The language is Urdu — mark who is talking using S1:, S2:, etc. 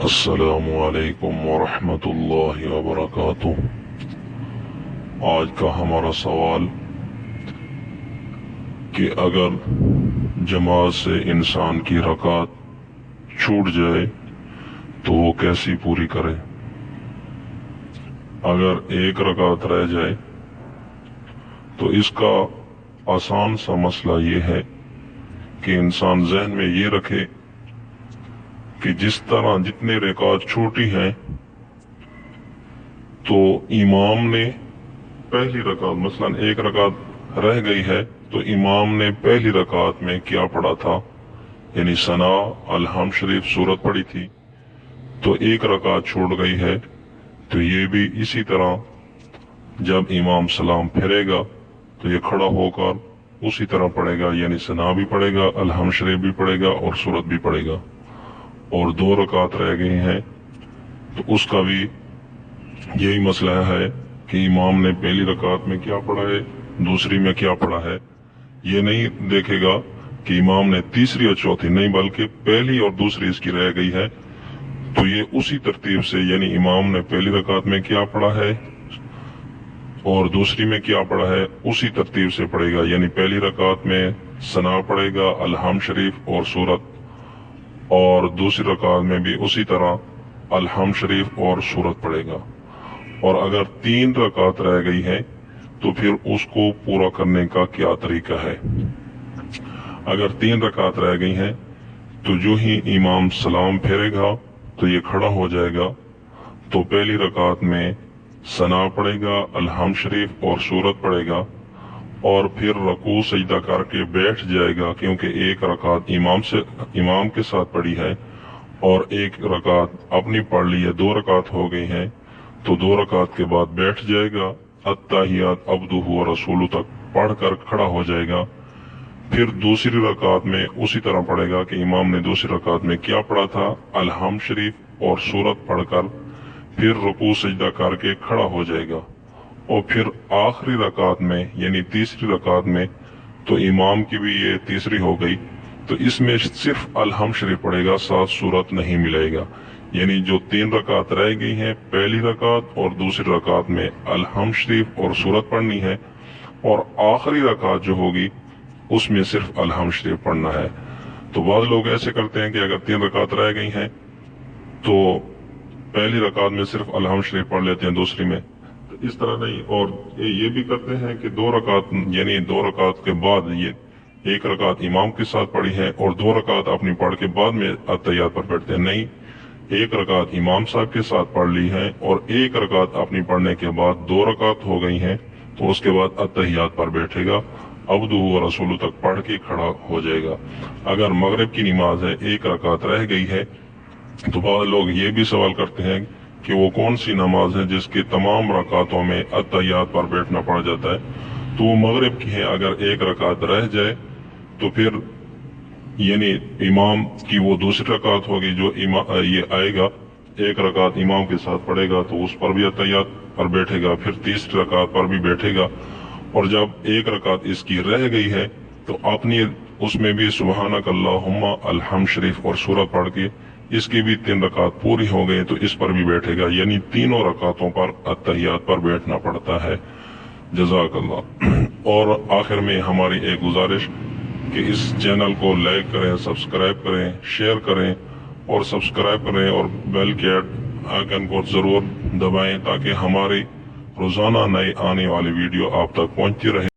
S1: السلام علیکم ورحمۃ اللہ وبرکاتہ۔ آج کا ہمارا سوال کہ اگر جماعت سے انسان کی رکعت چھوٹ جائے تو وہ کیسی پوری کرے؟ اگر ایک رکعت رہ جائے تو اس کا آسان سا مسئلہ یہ ہے کہ انسان ذہن میں یہ رکھے کہ جس طرح جتنے رکعت چھوٹی ہیں تو امام نے پہلی رکعت، مثلا ایک رکعت رہ گئی ہے تو امام نے پہلی رکعت میں کیا پڑھا تھا، یعنی ثنا الحمد شریف سورت پڑھی تھی، تو ایک رکعت چھوٹ گئی ہے تو یہ بھی اسی طرح جب امام سلام پھیرے گا تو یہ کھڑا ہو کر اسی طرح پڑھے گا، یعنی ثنا بھی پڑھے گا، الحمد شریف بھی پڑھے گا اور سورت بھی پڑھے گا۔ اور دو رکعت رہ گئی ہیں تو اس کا بھی یہی مسئلہ ہے کہ امام نے پہلی رکعت میں کیا پڑھا ہے، دوسری میں کیا پڑھا ہے۔ یہ نہیں دیکھے گا کہ امام نے تیسری اور چوتھی، نہیں بلکہ پہلی اور دوسری اس کی رہ گئی ہے تو یہ اسی ترتیب سے، یعنی امام نے پہلی رکعت میں کیا پڑھا ہے اور دوسری میں کیا پڑھا ہے اسی ترتیب سے پڑھے گا، یعنی پہلی رکعت میں ثنا پڑھے گا، الحمد شریف اور سورت، اور دوسری رکعت میں بھی اسی طرح الحمد شریف اور سورت پڑھے گا۔ اور اگر تین رکعت رہ گئی ہیں تو پھر اس کو پورا کرنے کا کیا طریقہ ہے؟ اگر تین رکعت رہ گئی ہیں تو جو ہی امام سلام پھیرے گا تو یہ کھڑا ہو جائے گا، تو پہلی رکعت میں ثنا پڑھے گا، الحمد شریف اور سورت پڑھے گا، اور پھر رکوع سجدہ کر کے بیٹھ جائے گا، کیونکہ ایک رکعت امام کے ساتھ پڑھی ہے اور ایک رکعت اپنی پڑھ لی ہے، دو رکعت ہو گئی ہیں، تو دو رکعت کے بعد بیٹھ جائے گا، التحیات عبدہ و رسولہ تک پڑھ کر کھڑا ہو جائے گا۔ پھر دوسری رکعت میں اسی طرح پڑھے گا کہ امام نے دوسری رکعت میں کیا پڑھا تھا، الحمد شریف اور سورت پڑھ کر پھر رکوع سجدہ کر کے کھڑا ہو جائے گا۔ اور پھر آخری رکعت میں، یعنی تیسری رکعت میں، تو امام کی بھی یہ تیسری ہو گئی تو اس میں صرف الحمد شریف پڑھے گا، ساتھ سورت نہیں ملے گا، یعنی جو تین رکعت رہ گئی ہیں، پہلی رکعت اور دوسری رکعت میں الحمد شریف اور سورت پڑھنی ہے، اور آخری رکعت جو ہوگی اس میں صرف الحمد شریف پڑھنا ہے۔ تو بعض لوگ ایسے کرتے ہیں کہ اگر تین رکعت رہ گئی ہیں تو پہلی رکعت میں صرف الحمد شریف پڑھ لیتے ہیں، دوسری میں اس طرح نہیں، اور یہ بھی کرتے ہیں کہ دو رکعت، یعنی دو رکعت کے بعد یہ ایک رکعت امام کے ساتھ پڑھی ہے اور دو رکعت اپنی پڑھ کے بعد میں التحیات پر بیٹھتے ہیں۔ نہیں، ایک رکعت امام صاحب کے ساتھ پڑھ لی ہے اور ایک رکعت اپنی پڑھنے کے بعد دو رکعت ہو گئی ہیں تو اس کے بعد التحیات پر بیٹھے گا، عبدہ و رسولہ تک پڑھ کے کھڑا ہو جائے گا۔ اگر مغرب کی نماز ہے، ایک رکعت رہ گئی ہے، تو بعض لوگ یہ بھی سوال کرتے ہیں کہ وہ کون سی نماز ہے جس کے تمام رکعتوں میں التحیات پر بیٹھنا پڑ جاتا ہے؟ تو وہ مغرب کی ہے۔ اگر ایک رکعت رہ جائے تو پھر یعنی امام کی وہ دوسری رکعت ہوگی جو یہ آئے گا، ایک رکعت امام کے ساتھ پڑھے گا تو اس پر بھی التحیات پر بیٹھے گا، پھر تیسری رکعت پر بھی بیٹھے گا، اور جب ایک رکعت اس کی رہ گئی ہے تو اپنی اس میں بھی سبحانک اللہم الحمد شریف اور سورت پڑھ کے اس کی بھی تین رکعت پوری ہو گئی تو اس پر بھی بیٹھے گا، یعنی تینوں رکعتوں پر التحیات پر بیٹھنا پڑتا ہے۔ جزاک اللہ۔ اور آخر میں ہماری ایک گزارش کہ اس چینل کو لائک کریں، سبسکرائب کریں، شیئر کریں، اور سبسکرائب کریں اور بیل کے آئیکن کو ضرور دبائیں تاکہ ہماری روزانہ نئی آنے والی ویڈیو آپ تک پہنچتی رہے۔